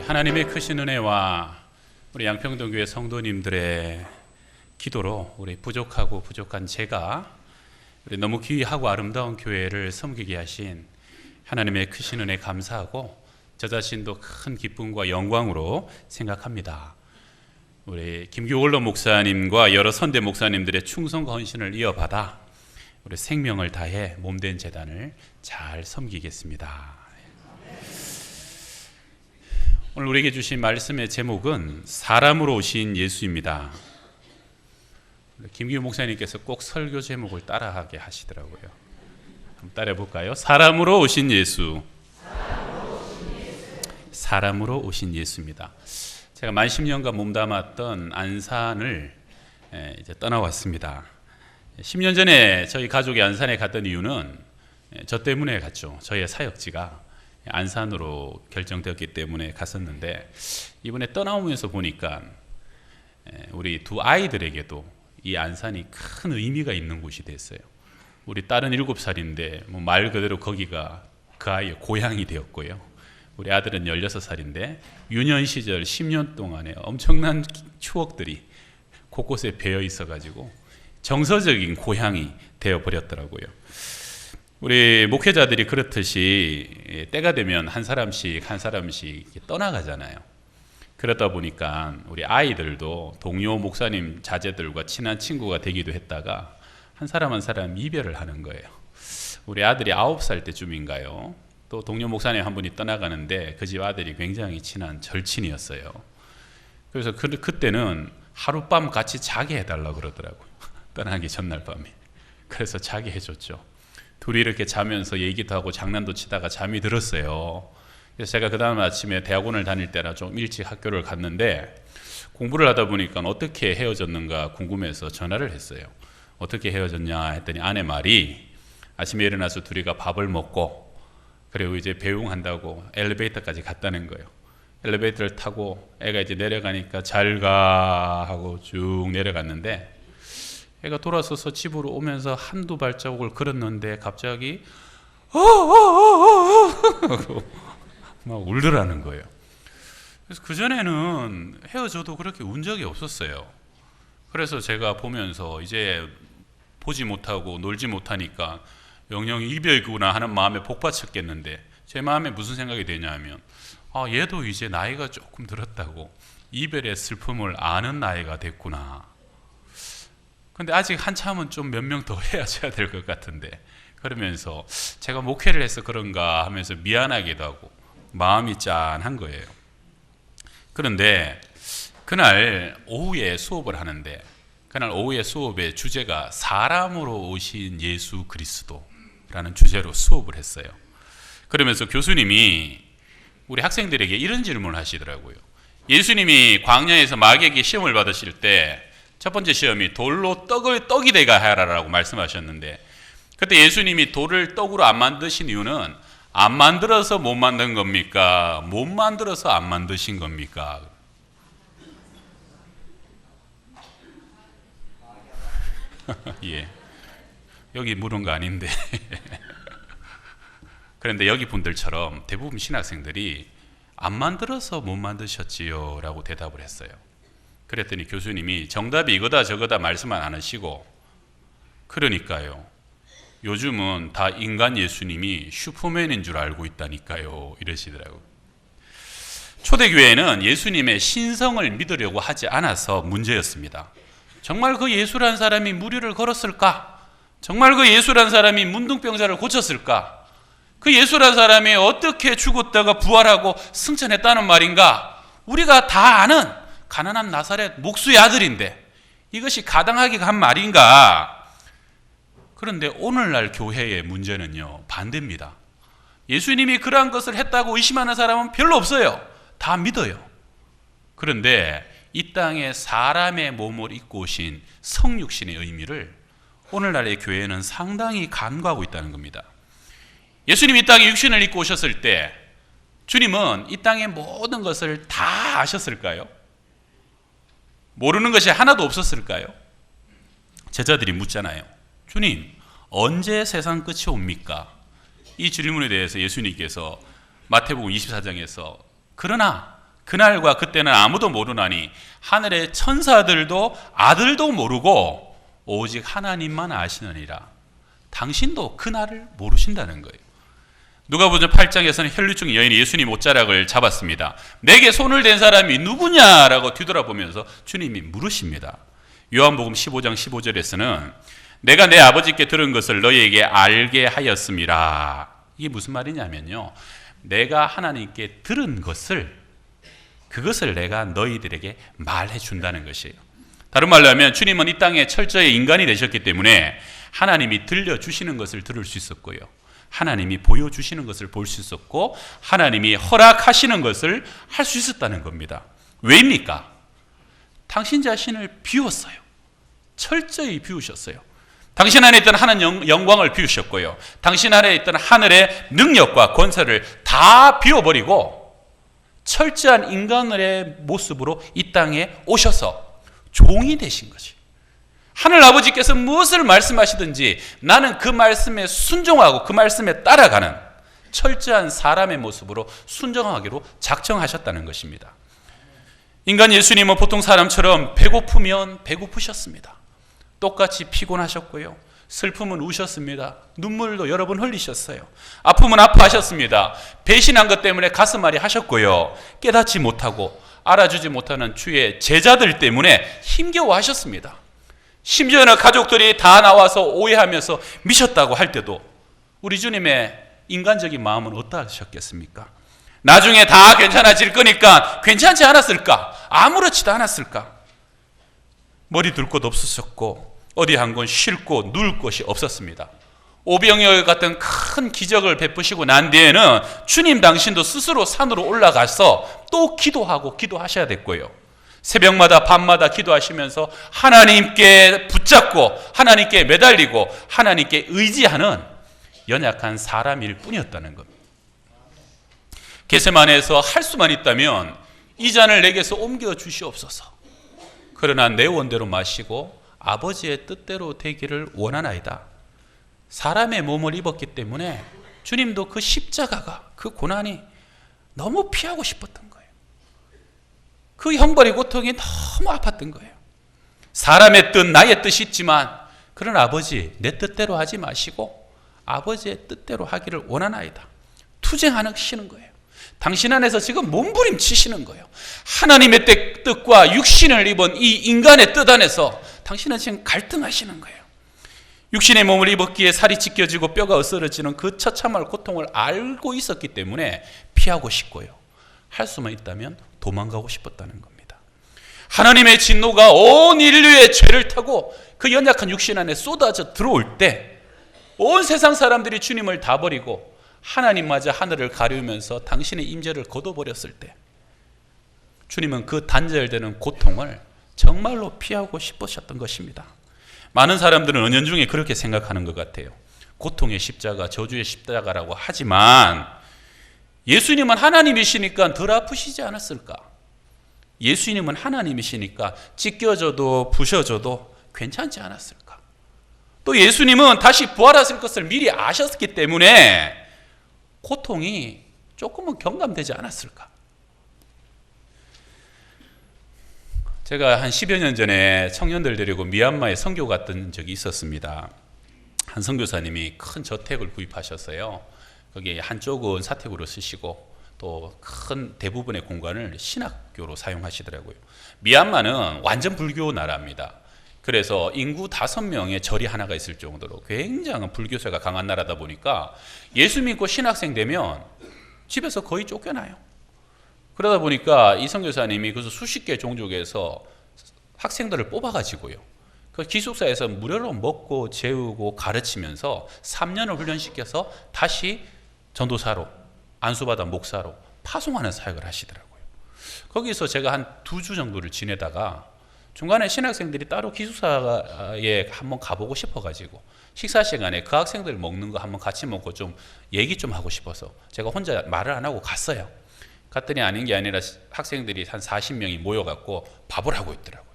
하나님의 크신 은혜와 우리 양평동교회 성도님들의 기도로 우리 부족하고 부족한 제가 우리 너무 귀하고 아름다운 교회를 섬기게 하신 하나님의 크신 은혜 감사하고 저 자신도 큰 기쁨과 영광으로 생각합니다. 우리 김규올로 목사님과 여러 선대 목사님들의 충성과 헌신을 이어받아 우리 생명을 다해 몸된 재단을 잘 섬기겠습니다. 오늘 우리에게 주신 말씀의 제목은 사람으로 오신 예수입니다. 김규 목사님께서 꼭 설교 제목을 따라하게 하시더라고요. 한번 따라해 볼까요? 사람으로 오신 예수. 사람으로 오신 예수입니다. 제가 만 10년간 몸담았던 안산을 이제 떠나왔습니다. 10년 전에 저희 가족이 안산에 갔던 이유는 저 때문에 갔죠. 저희의 사역지가 안산으로 결정되었기 때문에 갔었는데, 이번에 떠나오면서 보니까 우리 두 아이들에게도 이 안산이 큰 의미가 있는 곳이 됐어요. 우리 딸은 7살인데 말 그대로 거기가 그 아이의 고향이 되었고요. 우리 아들은 16살인데 유년 시절 10년 동안에 엄청난 추억들이 곳곳에 배어 있어가지고 정서적인 고향이 되어버렸더라고요. 우리 목회자들이 그렇듯이 때가 되면 한 사람씩 떠나가잖아요. 그러다 보니까 우리 아이들도 동료 목사님 자제들과 친한 친구가 되기도 했다가 한 사람 이별을 하는 거예요. 우리 아들이 9살 때쯤인가요? 또 동료 목사님 한 분이 떠나가는데 그 집 아들이 굉장히 친한 절친이었어요. 그래서 그때는 하룻밤 같이 자게 해달라고 그러더라고요. 떠나기 전날 밤에. 그래서 자게 해줬죠. 둘이 이렇게 자면서 얘기도 하고 장난도 치다가 잠이 들었어요. 그래서 제가 그 다음 아침에 대학원을 다닐 때라 좀 일찍 학교를 갔는데, 공부를 하다 보니까 어떻게 헤어졌는가 궁금해서 전화를 했어요. 어떻게 헤어졌냐 했더니 아내 말이 아침에 일어나서 둘이가 밥을 먹고 그리고 이제 배웅한다고 엘리베이터까지 갔다는 거예요. 엘리베이터를 타고 애가 이제 내려가니까 잘 가 하고 쭉 내려갔는데, 애가 돌아서서 집으로 오면서 한두 발자국을 걸었는데 갑자기 하고 막 울더라는 거예요. 그래서 그전에는 헤어져도 그렇게 운 적이 없었어요. 그래서 제가 보면서 이제 보지 못하고 놀지 못하니까 영영 이별이구나 하는 마음에 복받쳤겠는데, 제 마음에 무슨 생각이 되냐면, 얘도 이제 나이가 조금 들었다고 이별의 슬픔을 아는 나이가 됐구나. 근데 아직 한참은 좀 몇 명 더 헤어져야 될 것 같은데, 그러면서 제가 목회를 해서 그런가 하면서 미안하기도 하고 마음이 짠한 거예요. 그런데 그날 오후에 수업을 하는데, 그날 오후에 수업의 주제가 사람으로 오신 예수 그리스도라는 주제로 수업을 했어요. 그러면서 교수님이 우리 학생들에게 이런 질문을 하시더라고요. 예수님이 광야에서 마귀에게 시험을 받으실 때 첫 번째 시험이 돌로 떡이 되게 하라라고 말씀하셨는데, 그때 예수님이 돌을 떡으로 안 만드신 이유는 안 만들어서 못 만든 겁니까? 못 만들어서 안 만드신 겁니까? 예, 여기 물은 거 아닌데 그런데 여기 분들처럼 대부분 신학생들이 안 만들어서 못 만드셨지요 라고 대답을 했어요. 그랬더니 교수님이 정답이 이거다 저거다 말씀만 안 하시고, 그러니까요, 요즘은 다 인간 예수님이 슈퍼맨인 줄 알고 있다니까요 이러시더라고요. 초대교회는 예수님의 신성을 믿으려고 하지 않아서 문제였습니다. 정말 그 예수란 사람이 무리를 걸었을까? 정말 그 예수란 사람이 문둥병자를 고쳤을까? 그 예수란 사람이 어떻게 죽었다가 부활하고 승천했다는 말인가? 우리가 다 아는 가난한 나사렛 목수의 아들인데 이것이 가당하게 한 말인가? 그런데 오늘날 교회의 문제는요, 반대입니다. 예수님이 그러한 것을 했다고 의심하는 사람은 별로 없어요. 다 믿어요. 그런데 이 땅에 사람의 몸을 입고 오신 성육신의 의미를 오늘날의 교회는 상당히 간과하고 있다는 겁니다. 예수님이 이 땅에 육신을 입고 오셨을 때 주님은 이 땅의 모든 것을 다 아셨을까요? 모르는 것이 하나도 없었을까요? 제자들이 묻잖아요. 주님, 언제 세상 끝이 옵니까? 이 질문에 대해서 예수님께서 마태복음 24장에서 그러나 그날과 그때는 아무도 모르나니 하늘의 천사들도 아들도 모르고 오직 하나님만 아시느니라. 당신도 그날을 모르신다는 거예요. 누가복음 8장에서는 혈류증 여인이 예수님 옷자락을 잡았습니다. 내게 손을 댄 사람이 누구냐라고 뒤돌아보면서 주님이 물으십니다. 요한복음 15장 15절에서는 내가 내 아버지께 들은 것을 너희에게 알게 하였음이라. 이게 무슨 말이냐면요, 내가 하나님께 들은 것을, 그것을 내가 너희들에게 말해 준다는 것이에요. 다른 말로 하면 주님은 이 땅에 철저히 인간이 되셨기 때문에 하나님이 들려주시는 것을 들을 수 있었고요, 하나님이 보여주시는 것을 볼 수 있었고, 하나님이 허락하시는 것을 할 수 있었다는 겁니다. 왜입니까? 당신 자신을 비웠어요. 철저히 비우셨어요. 당신 안에 있던 하나님 영광을 비우셨고요, 당신 안에 있던 하늘의 능력과 권세를 다 비워버리고 철저한 인간의 모습으로 이 땅에 오셔서 종이 되신 것이, 하늘 아버지께서 무엇을 말씀하시든지 나는 그 말씀에 순종하고 그 말씀에 따라가는 철저한 사람의 모습으로 순종하기로 작정하셨다는 것입니다. 인간 예수님은 보통 사람처럼 배고프면 배고프셨습니다. 똑같이 피곤하셨고요, 슬픔은 우셨습니다. 눈물도 여러 번 흘리셨어요. 아픔은 아파하셨습니다. 배신한 것 때문에 가슴앓이 하셨고요, 깨닫지 못하고 알아주지 못하는 주의 제자들 때문에 힘겨워하셨습니다. 심지어는 가족들이 다 나와서 오해하면서 미쳤다고 할 때도 우리 주님의 인간적인 마음은 어떠하셨겠습니까? 나중에 다 괜찮아질 거니까 괜찮지 않았을까? 아무렇지도 않았을까? 머리 둘 곳 없으셨고 어디 한 건 쉴 곳, 누울 곳이 없었습니다. 오병이어 같은 큰 기적을 베푸시고 난 뒤에는 주님 당신도 스스로 산으로 올라가서 또 기도하고 기도하셔야 됐고요, 새벽마다 밤마다 기도하시면서 하나님께 붙잡고 하나님께 매달리고 하나님께 의지하는 연약한 사람일 뿐이었다는 겁니다. 겟세마네에서 할 수만 있다면 이 잔을 내게서 옮겨 주시옵소서, 그러나 내 원대로 마시고 아버지의 뜻대로 되기를 원하나이다. 사람의 몸을 입었기 때문에 주님도 그 십자가가, 그 고난이 너무 피하고 싶었던 거예요. 그 형벌의 고통이 너무 아팠던 거예요. 사람의 뜻, 나의 뜻이 있지만 그런 아버지, 내 뜻대로 하지 마시고 아버지의 뜻대로 하기를 원하나이다. 투쟁하시는 거예요. 당신 안에서 지금 몸부림치시는 거예요. 하나님의 뜻과 육신을 입은 이 인간의 뜻 안에서 당신은 지금 갈등하시는 거예요. 육신의 몸을 입었기에 살이 찢겨지고 뼈가 으스러지는 그 처참할 고통을 알고 있었기 때문에 피하고 싶고요, 할 수만 있다면 도망가고 싶었다는 겁니다. 하나님의 진노가 온 인류의 죄를 타고 그 연약한 육신 안에 쏟아져 들어올 때 온 세상 사람들이 주님을 다 버리고 하나님마저 하늘을 가리우면서 당신의 임재를 거둬버렸을 때 주님은 그 단절되는 고통을 정말로 피하고 싶으셨던 것입니다. 많은 사람들은 은연중에 그렇게 생각하는 것 같아요. 고통의 십자가, 저주의 십자가라고 하지만 예수님은 하나님이시니까 덜 아프시지 않았을까? 예수님은 하나님이시니까 찢겨져도 부셔져도 괜찮지 않았을까? 또 예수님은 다시 부활하실 것을 미리 아셨기 때문에 고통이 조금은 경감되지 않았을까? 제가 한 10여 년 전에 청년들 데리고 미얀마에 선교 갔던 적이 있었습니다. 한 선교사님이 큰 저택을 구입하셨어요. 거기에 한쪽은 사택으로 쓰시고 또 큰 대부분의 공간을 신학교로 사용하시더라고요. 미얀마는 완전 불교 나라입니다. 그래서 인구 5명의 절이 하나가 있을 정도로 굉장한 불교세가 강한 나라다 보니까 예수 믿고 신학생 되면 집에서 거의 쫓겨나요. 그러다 보니까 이 선교사님이 그래서 수십 개 종족에서 학생들을 뽑아가지고요, 그 기숙사에서 무료로 먹고 재우고 가르치면서 3년을 훈련시켜서 다시 전도사로, 안수받아 목사로 파송하는 사역을 하시더라고요. 거기서 제가 한 2주 정도를 지내다가 중간에 신학생들이 따로 기숙사에 한번 가보고 싶어가지고 식사 시간에 그 학생들 먹는 거 한번 같이 먹고 좀 얘기 좀 하고 싶어서 제가 혼자 말을 안 하고 갔어요. 갔더니 아닌 게 아니라 학생들이 한 40명이 모여갖고 밥을 하고 있더라고요.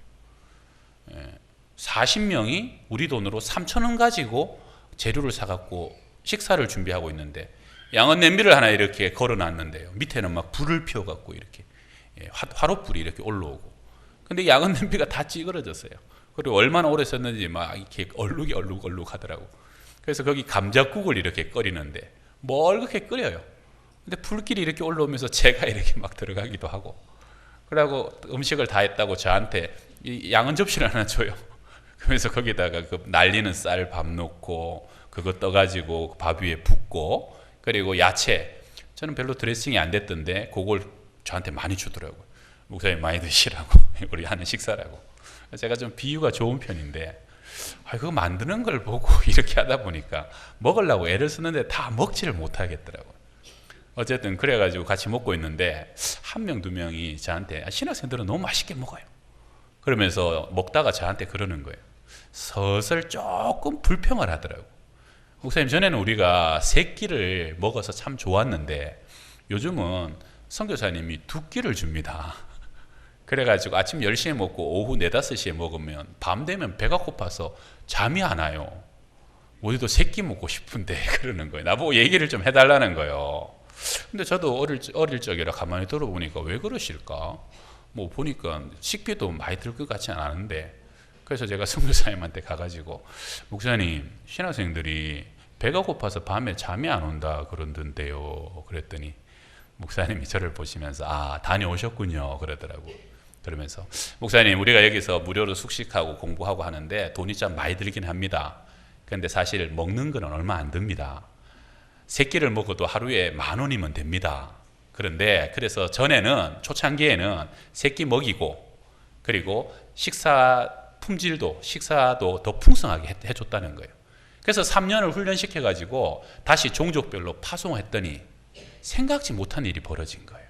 40명이 우리 돈으로 3,000원 가지고 재료를 사갖고 식사를 준비하고 있는데 양은 냄비를 하나 이렇게 걸어놨는데요, 밑에는 막 불을 피워갖고 이렇게 화롯불이 이렇게 올라오고, 근데 야근 냄비가 다 찌그러졌어요. 그리고 얼마나 오래 썼는지 막 이렇게 얼룩 하더라고. 그래서 거기 감자국을 이렇게 끓이는데 멀겋게 끓여요. 근데 불길이 이렇게 올라오면서 제가 이렇게 막 들어가기도 하고, 그러고 음식을 다 했다고 저한테 이 양은 접시를 하나 줘요. 그래서 거기다가 그 날리는 쌀 밥 넣고 그거 떠가지고 밥 위에 붓고, 그리고 야채, 저는 별로 드레싱이 안 됐던데 그걸 저한테 많이 주더라고요. 목사님 많이 드시라고, 우리 하는 식사라고. 제가 좀 비유가 좋은 편인데, 그거 만드는 걸 보고 이렇게 하다 보니까 먹으려고 애를 쓰는데 다 먹지를 못하겠더라고요. 어쨌든 그래가지고 같이 먹고 있는데 한 명, 두 명이 저한테, 신학생들은 너무 맛있게 먹어요. 그러면서 먹다가 저한테 그러는 거예요. 서슬 조금 불평을 하더라고요. 목사님, 전에는 우리가 세 끼를 먹어서 참 좋았는데 요즘은 선교사님이 두 끼를 줍니다. 그래가지고 아침 10시에 먹고 오후 4, 5시에 먹으면 밤 되면 배가 고파서 잠이 안 와요. 우리도 세 끼 먹고 싶은데 그러는 거예요. 나보고 얘기를 좀 해달라는 거예요. 근데 저도 어릴 적이라 가만히 들어보니까 왜 그러실까? 뭐 보니까 식비도 많이 들 것 같지 않은데, 그래서 제가 선교사님한테 가가지고, 목사님, 신학생들이 배가 고파서 밤에 잠이 안 온다 그러던데요. 그랬더니 목사님이 저를 보시면서 다녀오셨군요 그러더라고요. 그러면서, 목사님, 우리가 여기서 무료로 숙식하고 공부하고 하는데 돈이 참 많이 들긴 합니다. 그런데 사실 먹는 거는 얼마 안 듭니다. 세 끼를 먹어도 하루에 10,000원이면 됩니다. 그런데 그래서 전에는, 초창기에는 세 끼 먹이고, 그리고 식사도 더 풍성하게 해줬다는 거예요. 그래서 3년을 훈련시켜가지고 다시 종족별로 파송했더니 생각지 못한 일이 벌어진 거예요.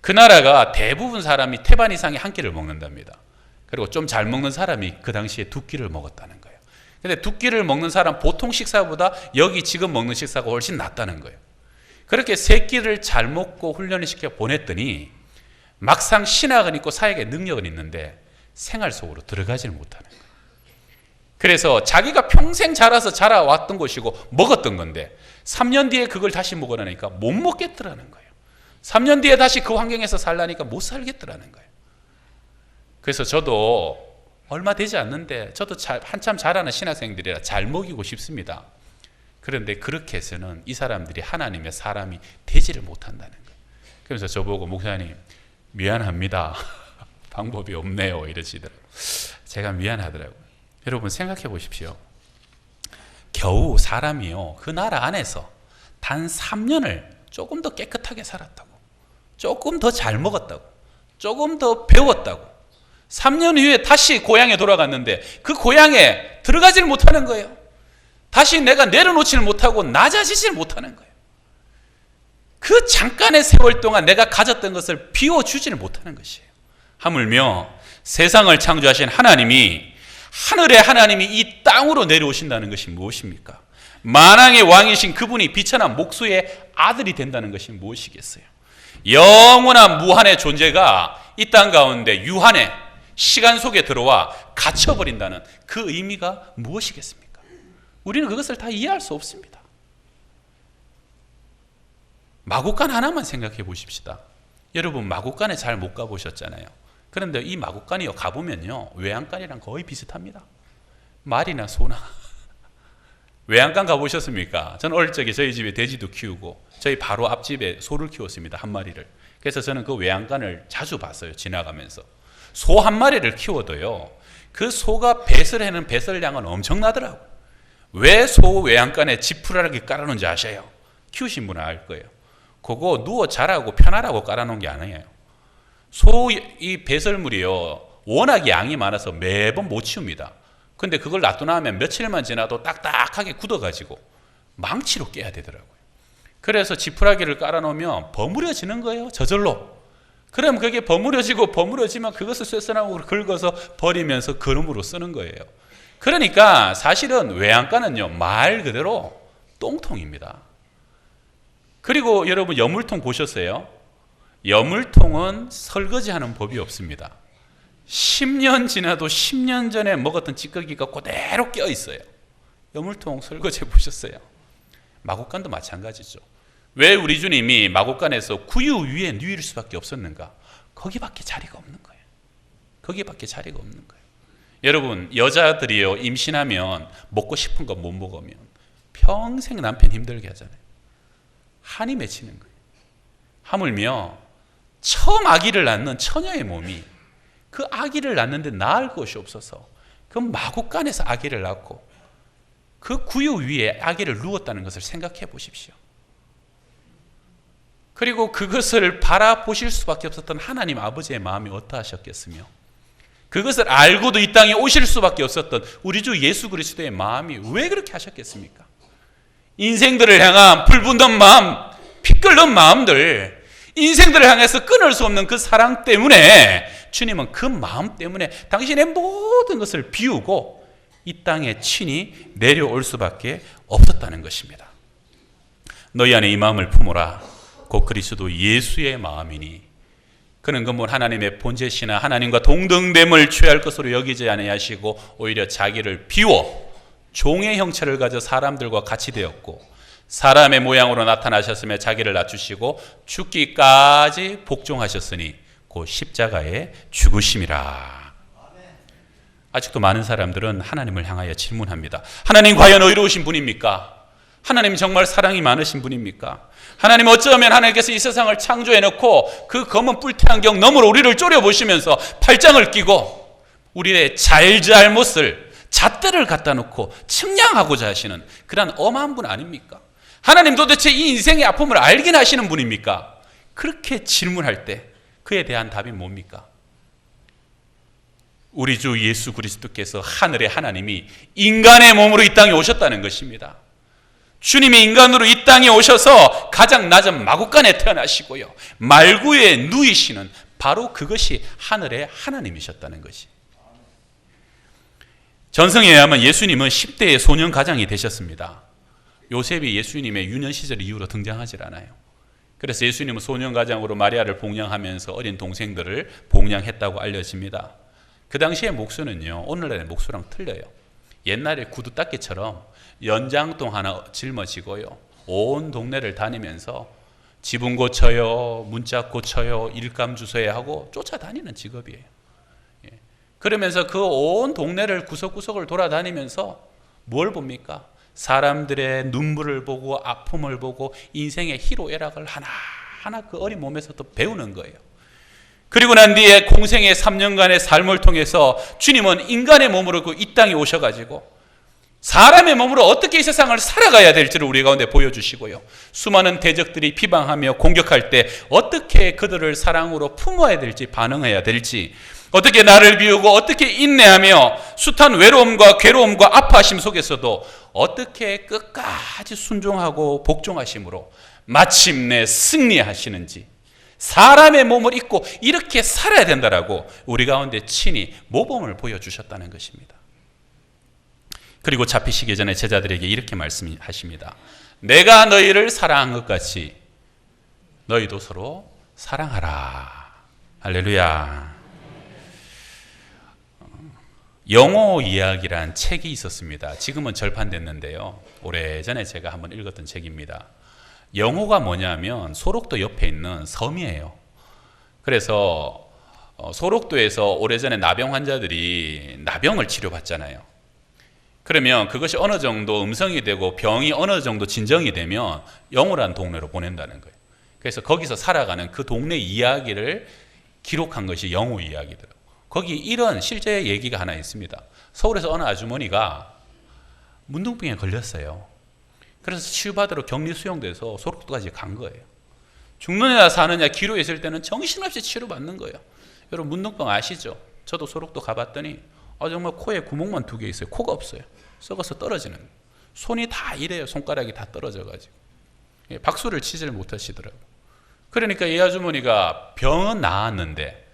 그 나라가 대부분 사람이 태반 이상의 한 끼를 먹는답니다. 그리고 좀 잘 먹는 사람이 그 당시에 두 끼를 먹었다는 거예요. 근데 두 끼를 먹는 사람, 보통 식사보다 여기 지금 먹는 식사가 훨씬 낫다는 거예요. 그렇게 세 끼를 잘 먹고 훈련을 시켜 보냈더니 막상 신학은 있고 사역의 능력은 있는데 생활 속으로 들어가지를 못하는 거예요. 그래서 자기가 평생 자라왔던 것이고 먹었던 건데 3년 뒤에 그걸 다시 먹으라니까 못 먹겠더라는 거예요. 3년 뒤에 다시 그 환경에서 살라니까 못 살겠더라는 거예요. 그래서 저도 얼마 되지 않는데 저도 한참 자라는 신학생들이라 잘 먹이고 싶습니다. 그런데 그렇게 해서는 이 사람들이 하나님의 사람이 되지를 못한다는 거예요. 그래서 저보고, 목사님, 미안합니다. 방법이 없네요 이러시더라고요. 제가 미안하더라고요. 여러분 생각해 보십시오. 겨우 사람이요, 그 나라 안에서 단 3년을 조금 더 깨끗하게 살았다고, 조금 더 잘 먹었다고, 조금 더 배웠다고, 3년 후에 다시 고향에 돌아갔는데 그 고향에 들어가지를 못하는 거예요. 다시 내가 내려놓지를 못하고 낮아지지를 못하는 거예요. 그 잠깐의 세월 동안 내가 가졌던 것을 비워주지를 못하는 것이에요. 하물며 세상을 창조하신 하나님이, 하늘의 하나님이 이 땅으로 내려오신다는 것이 무엇입니까? 만왕의 왕이신 그분이 비천한 목수의 아들이 된다는 것이 무엇이겠어요? 영원한 무한의 존재가 이 땅 가운데 유한의 시간 속에 들어와 갇혀버린다는 그 의미가 무엇이겠습니까? 우리는 그것을 다 이해할 수 없습니다. 마국간 하나만 생각해 보십시다. 여러분 마국간에 잘 못 가보셨잖아요. 그런데 이 마국간이요, 가보면요, 외양간이랑 거의 비슷합니다. 말이나 소나. 외양간 가보셨습니까? 저는 어릴 적에 저희 집에 돼지도 키우고 저희 바로 앞집에 소를 키웠습니다. 한 마리를. 그래서 저는 그 외양간을 자주 봤어요, 지나가면서. 소 한 마리를 키워도요, 그 소가 배설하는 배설량은 엄청나더라고요. 왜 소 외양간에 지푸라기 깔아놓은지 아셔요? 키우신 분은 알 거예요. 그거 누워 자라고 편하라고 깔아놓은 게 아니에요. 소 이 배설물이요, 워낙 양이 많아서 매번 못 치웁니다. 근데 그걸 놔두면 며칠만 지나도 딱딱하게 굳어가지고 망치로 깨야 되더라고요. 그래서 지푸라기를 깔아놓으면 버무려지는 거예요, 저절로. 그럼 그게 버무려지면 그것을 쇠쇠나무로 긁어서 버리면서 거름으로 쓰는 거예요. 그러니까 사실은 외양간은요, 말 그대로 똥통입니다. 그리고 여러분 여물통 보셨어요? 여물통은 설거지하는 법이 없습니다. 10년 지나도 10년 전에 먹었던 찌꺼기가 그대로 껴 있어요. 여물통 설거지 보셨어요? 마국간도 마찬가지죠. 왜 우리 주님이 마국간에서 구유 위에 누일 수밖에 없었는가? 거기밖에 자리가 없는 거예요. 거기밖에 자리가 없는 거예요. 여러분, 여자들이요, 임신하면 먹고 싶은 거 못 먹으면 평생 남편 힘들게 하잖아요. 한이 맺히는 거예요. 하물며 처음 아기를 낳는 처녀의 몸이 그 아기를 낳는데 낳을 것이 없어서 그 마구간에서 아기를 낳고 그 구유 위에 아기를 누웠다는 것을 생각해 보십시오. 그리고 그것을 바라보실 수밖에 없었던 하나님 아버지의 마음이 어떠하셨겠으며, 그것을 알고도 이 땅에 오실 수밖에 없었던 우리 주 예수 그리스도의 마음이 왜 그렇게 하셨겠습니까? 인생들을 향한 불붙는 마음, 피 끓는 마음들, 인생들을 향해서 끊을 수 없는 그 사랑 때문에 주님은 그 마음 때문에 당신의 모든 것을 비우고 이 땅에 친히 내려올 수밖에 없었다는 것입니다. 너희 안에 이 마음을 품어라. 곧 그리스도 예수의 마음이니 그는 근본 하나님의 본체시나 하나님과 동등됨을 취할 것으로 여기지 아니하시고 오히려 자기를 비워 종의 형체를 가져 사람들과 같이 되었고 사람의 모양으로 나타나셨으며 자기를 낮추시고 죽기까지 복종하셨으니 곧 십자가에 죽으심이라. 아직도 많은 사람들은 하나님을 향하여 질문합니다. 하나님 과연 의로우신 분입니까? 하나님 정말 사랑이 많으신 분입니까? 하나님 어쩌면 하나님께서 이 세상을 창조해놓고 그 검은 뿔테안경 너머로 우리를 쪼려보시면서 팔짱을 끼고 우리의 잘잘못을 잣대를 갖다 놓고 측량하고자 하시는 그런 엄한 분 아닙니까? 하나님 도대체 이 인생의 아픔을 알긴 하시는 분입니까? 그렇게 질문할 때 그에 대한 답이 뭡니까? 우리 주 예수 그리스도께서 하늘의 하나님이 인간의 몸으로 이 땅에 오셨다는 것입니다. 주님이 인간으로 이 땅에 오셔서 가장 낮은 마구간에 태어나시고요, 말구에 누이시는 바로 그것이 하늘의 하나님이셨다는 것이. 전성에 의하면 예수님은 10대의 소년 가장이 되셨습니다. 요셉이 예수님의 유년 시절 이후로 등장하질 않아요. 그래서 예수님은 소년 가장으로 마리아를 봉양하면서 어린 동생들을 봉양했다고 알려집니다. 그 당시의 목수는요, 오늘날의 목수랑 틀려요. 옛날에 구두닦이처럼 연장동 하나 짊어지고요, 온 동네를 다니면서 지붕 고쳐요, 문짝 고쳐요, 일감 주소해 하고 쫓아다니는 직업이에요. 그러면서 그 온 동네를 구석구석을 돌아다니면서 뭘 봅니까? 사람들의 눈물을 보고 아픔을 보고 인생의 희로애락을 하나하나 그 어린 몸에서 또 배우는 거예요. 그리고 난 뒤에 공생의 3년간의 삶을 통해서 주님은 인간의 몸으로 이 땅에 오셔가지고 사람의 몸으로 어떻게 이 세상을 살아가야 될지를 우리 가운데 보여주시고요, 수많은 대적들이 비방하며 공격할 때 어떻게 그들을 사랑으로 품어야 될지, 반응해야 될지, 어떻게 나를 비우고 어떻게 인내하며 숱한 외로움과 괴로움과 아파하심 속에서도 어떻게 끝까지 순종하고 복종하심으로 마침내 승리하시는지, 사람의 몸을 입고 이렇게 살아야 된다라고 우리 가운데 친히 모범을 보여주셨다는 것입니다. 그리고 잡히시기 전에 제자들에게 이렇게 말씀하십니다. 내가 너희를 사랑한 것 같이 너희도 서로 사랑하라. 할렐루야. 영호 이야기란 책이 있었습니다. 지금은 절판됐는데요, 오래전에 제가 한번 읽었던 책입니다. 영호가 뭐냐면 소록도 옆에 있는 섬이에요. 그래서 소록도에서 오래전에 나병 환자들이 나병을 치료받잖아요. 그러면 그것이 어느 정도 음성이 되고 병이 어느 정도 진정이 되면 영호라는 동네로 보낸다는 거예요. 그래서 거기서 살아가는 그 동네 이야기를 기록한 것이 영호 이야기더라고요. 거기 이런 실제 얘기가 하나 있습니다. 서울에서 어느 아주머니가 문둥병에 걸렸어요. 그래서 치유받으러 격리 수용돼서 소록도까지 간 거예요. 죽느냐 사느냐 기로에 있을 때는 정신없이 치료받는 거예요. 여러분 문둥병 아시죠? 저도 소록도 가봤더니 정말 코에 구멍만 2개 있어요. 코가 없어요. 썩어서 떨어지는 거예요. 손이 다 이래요. 손가락이 다 떨어져가지고. 박수를 치지를 못하시더라고요. 그러니까 이 아주머니가 병은 나았는데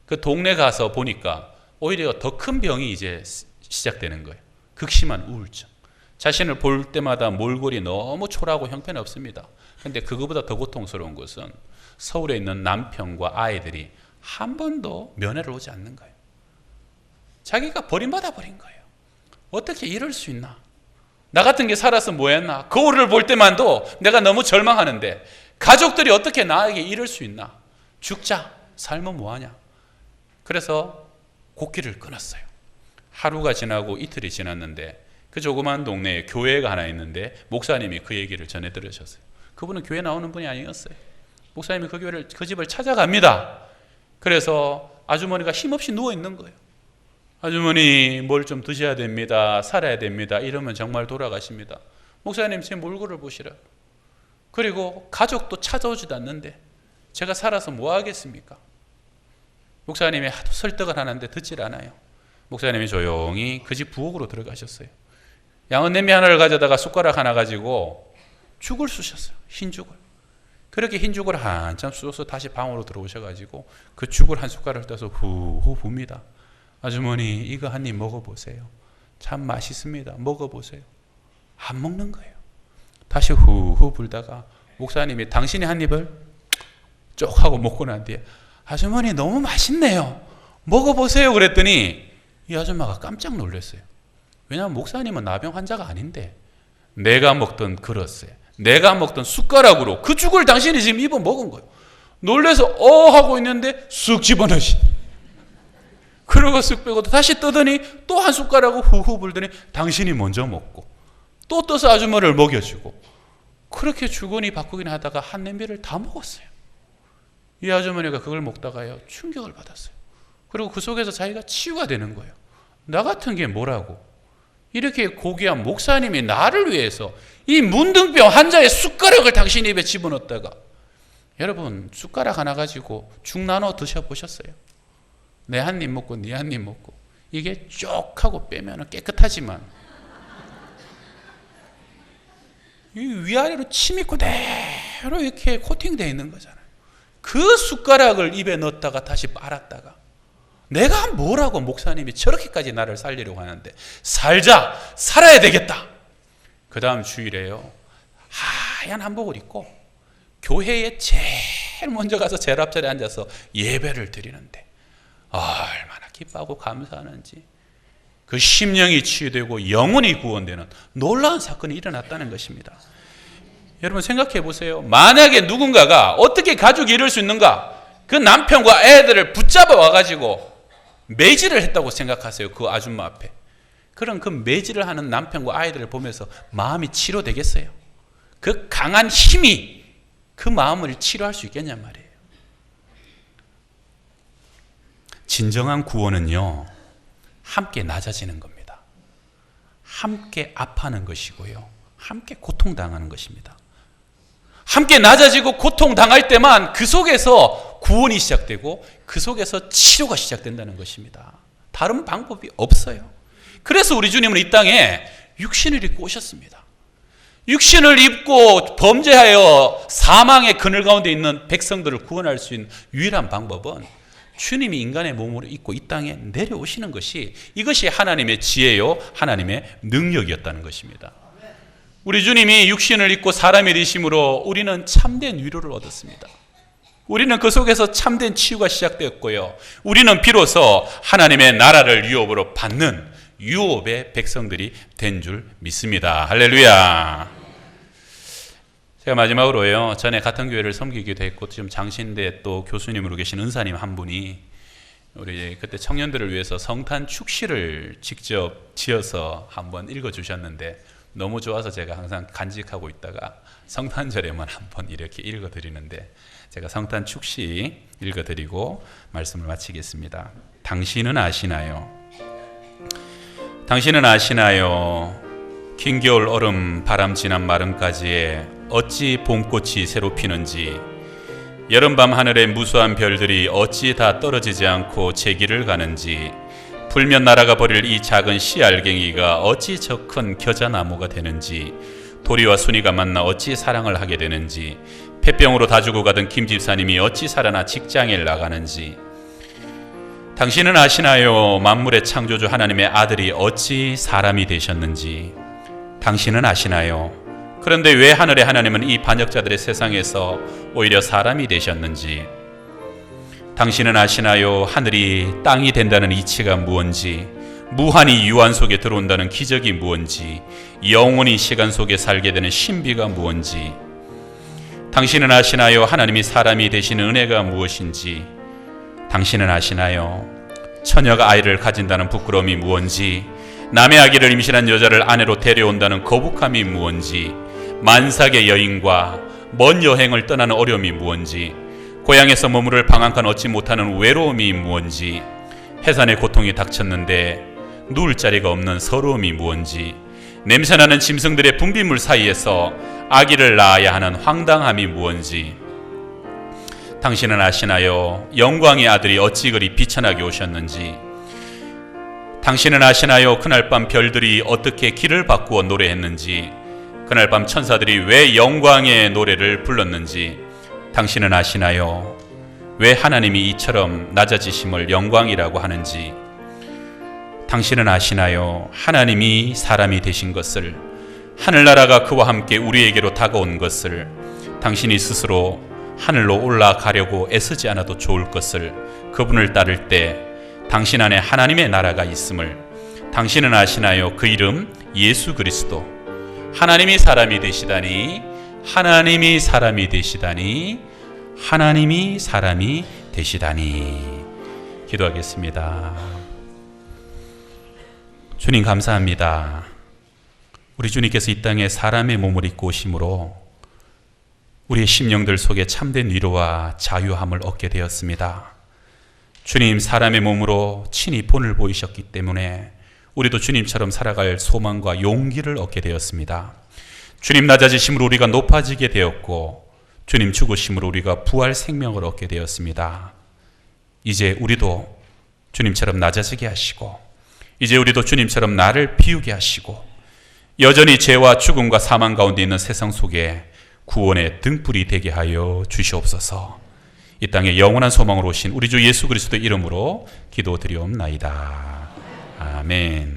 그 동네 가서 보니까 오히려 더 큰 병이 이제 시작되는 거예요. 극심한 우울증. 자신을 볼 때마다 몰골이 너무 초라하고 형편없습니다. 그런데 그거보다 더 고통스러운 것은 서울에 있는 남편과 아이들이 한 번도 면회를 오지 않는 거예요. 자기가 버림받아 버린 거예요. 어떻게 이럴 수 있나? 나 같은 게 살아서 뭐 했나? 거울을 볼 때만도 내가 너무 절망하는데 가족들이 어떻게 나에게 이럴 수 있나? 죽자. 살면 뭐하냐. 그래서 곡기를 끊었어요. 하루가 지나고 이틀이 지났는데 그 조그만 동네에 교회가 하나 있는데 목사님이 그 얘기를 전해 들으셨어요. 그분은 교회 나오는 분이 아니었어요. 목사님이 그 집을 찾아갑니다. 그래서 아주머니가 힘없이 누워 있는 거예요. 아주머니 뭘 좀 드셔야 됩니다. 살아야 됩니다. 이러면 정말 돌아가십니다. 목사님 제 몰골을 보시라. 그리고 가족도 찾아오지도 않는데 제가 살아서 뭐 하겠습니까? 목사님이 하도 설득을 하는데 듣질 않아요. 목사님이 조용히 그 집 부엌으로 들어가셨어요. 양은 냄비 하나를 가져다가 숟가락 하나 가지고 죽을 쑤셨어요. 흰죽을. 그렇게 흰죽을 한참 쑤어서 다시 방으로 들어오셔가지고 그 죽을 한 숟가락을 떠서 후후 붑니다. 아주머니 이거 한 입 먹어보세요. 참 맛있습니다. 먹어보세요. 안 먹는 거예요. 다시 후후 불다가 목사님이 당신이 한 입을 쪽 하고 먹고 난 뒤에 아주머니 너무 맛있네요. 먹어보세요. 그랬더니 이 아줌마가 깜짝 놀랐어요. 왜냐하면 목사님은 나병 환자가 아닌데 내가 먹던 그릇에 내가 먹던 숟가락으로 그 죽을 당신이 지금 입어 먹은 거예요. 놀라서 하고 있는데 쑥 집어넣으시. 그러고 쑥 빼고 다시 떠더니 또 한 숟가락으로 후후 불더니 당신이 먼저 먹고 또 떠서 아주머니를 먹여주고 그렇게 주거니 바꾸긴 하다가 한 냄비를 다 먹었어요. 이 아주머니가 그걸 먹다가요 충격을 받았어요. 그리고 그 속에서 자기가 치유가 되는 거예요. 나 같은 게 뭐라고 이렇게 고귀한 목사님이 나를 위해서 이 문둥병 환자의 숟가락을 당신 입에 집어넣었다가 여러분 숟가락 하나 가지고 죽 나눠 드셔보셨어요? 내 한 입 먹고 네 한 입 먹고 이게 쪽 하고 빼면 깨끗하지만 이 위아래로 침 있고 그대로 이렇게 코팅되어 있는 거잖아요. 그 숟가락을 입에 넣었다가 다시 빨았다가 내가 뭐라고 목사님이 저렇게까지 나를 살리려고 하는데 살아야 되겠다. 그 다음 주일에요 하얀 한복을 입고 교회에 제일 먼저 가서 제일 앞자리에 앉아서 예배를 드리는데 얼마나 기뻐하고 감사하는지 그 심령이 치유되고 영혼이 구원되는 놀라운 사건이 일어났다는 것입니다. 여러분 생각해 보세요. 만약에 누군가가 어떻게 가족이 이럴 수 있는가? 그 남편과 애들을 붙잡아 와가지고 매질을 했다고 생각하세요. 그 아줌마 앞에. 그럼 그 매질을 하는 남편과 아이들을 보면서 마음이 치료되겠어요? 그 강한 힘이 그 마음을 치료할 수 있겠냔 말이에요. 진정한 구원은요 함께 낮아지는 겁니다. 함께 아파하는 것이고요 함께 고통당하는 것입니다. 함께 낮아지고 고통당할 때만 그 속에서 구원이 시작되고 그 속에서 치료가 시작된다는 것입니다. 다른 방법이 없어요. 그래서 우리 주님은 이 땅에 육신을 입고 오셨습니다. 육신을 입고 범죄하여 사망의 그늘 가운데 있는 백성들을 구원할 수 있는 유일한 방법은 주님이 인간의 몸으로 입고 이 땅에 내려오시는 것이 이것이 하나님의 지혜요 하나님의 능력이었다는 것입니다. 우리 주님이 육신을 입고 사람이 되심으로 우리는 참된 위로를 얻었습니다. 우리는 그 속에서 참된 치유가 시작되었고요. 우리는 비로소 하나님의 나라를 유업으로 받는 유업의 백성들이 된 줄 믿습니다. 할렐루야. 제가 마지막으로요. 전에 같은 교회를 섬기기도 했고 지금 장신대 또 교수님으로 계신 은사님 한 분이 우리 그때 청년들을 위해서 성탄 축시를 직접 지어서 한번 읽어주셨는데 너무 좋아서 제가 항상 간직하고 있다가 성탄절에만 한번 이렇게 읽어드리는데 제가 성탄 축시 읽어드리고 말씀을 마치겠습니다. 당신은 아시나요? 당신은 아시나요? 긴 겨울 얼음 바람 지난 마름까지에 어찌 봄꽃이 새로 피는지 여름밤 하늘의 무수한 별들이 어찌 다 떨어지지 않고 제 길을 가는지 불면 날아가 버릴 이 작은 씨알갱이가 어찌 저 큰 겨자나무가 되는지 도리와 순이가 만나 어찌 사랑을 하게 되는지 폐병으로 다 죽어가던 김 집사님이 어찌 살아나 직장에 나가는지 당신은 아시나요? 만물의 창조주 하나님의 아들이 어찌 사람이 되셨는지 당신은 아시나요? 그런데 왜 하늘의 하나님은 이 반역자들의 세상에서 오히려 사람이 되셨는지 당신은 아시나요? 하늘이 땅이 된다는 이치가 무언지 무한히 유한 속에 들어온다는 기적이 무언지 영원히 시간 속에 살게 되는 신비가 무언지 당신은 아시나요? 하나님이 사람이 되신 은혜가 무엇인지 당신은 아시나요? 처녀가 아이를 가진다는 부끄러움이 무언지, 남의 아기를 임신한 여자를 아내로 데려온다는 거북함이 무언지, 만삭의 여인과 먼 여행을 떠나는 어려움이 무언지, 고향에서 머무를 방 한 칸 얻지 못하는 외로움이 무언지, 해산의 고통이 닥쳤는데 누울 자리가 없는 서러움이 무언지, 냄새나는 짐승들의 분비물 사이에서 아기를 낳아야 하는 황당함이 무언지, 당신은 아시나요? 영광의 아들이 어찌 그리 비천하게 오셨는지, 당신은 아시나요? 그날 밤 별들이 어떻게 길을 바꾸어 노래했는지, 그날 밤 천사들이 왜 영광의 노래를 불렀는지, 당신은 아시나요? 왜 하나님이 이처럼 낮아지심을 영광이라고 하는지, 당신은 아시나요? 하나님이 사람이 되신 것을, 하늘나라가 그와 함께 우리에게로 다가온 것을, 당신이 스스로 하늘로 올라가려고 애쓰지 않아도 좋을 것을, 그분을 따를 때 당신 안에 하나님의 나라가 있음을, 당신은 아시나요? 그 이름 예수 그리스도. 하나님이 사람이 되시다니, 하나님이 사람이 되시다니, 하나님이 사람이 되시다니. 기도하겠습니다. 주님 감사합니다. 우리 주님께서 이 땅에 사람의 몸을 입고 오심으로 우리의 심령들 속에 참된 위로와 자유함을 얻게 되었습니다. 주님, 사람의 몸으로 친히 본을 보이셨기 때문에 우리도 주님처럼 살아갈 소망과 용기를 얻게 되었습니다. 주님 낮아지심으로 우리가 높아지게 되었고, 주님 죽으심으로 우리가 부활 생명을 얻게 되었습니다. 이제 우리도 주님처럼 낮아지게 하시고, 이제 우리도 주님처럼 나를 비우게 하시고, 여전히 죄와 죽음과 사망 가운데 있는 세상 속에 구원의 등불이 되게 하여 주시옵소서. 이 땅에 영원한 소망으로 오신 우리 주 예수 그리스도의 이름으로 기도드리옵나이다. 아멘.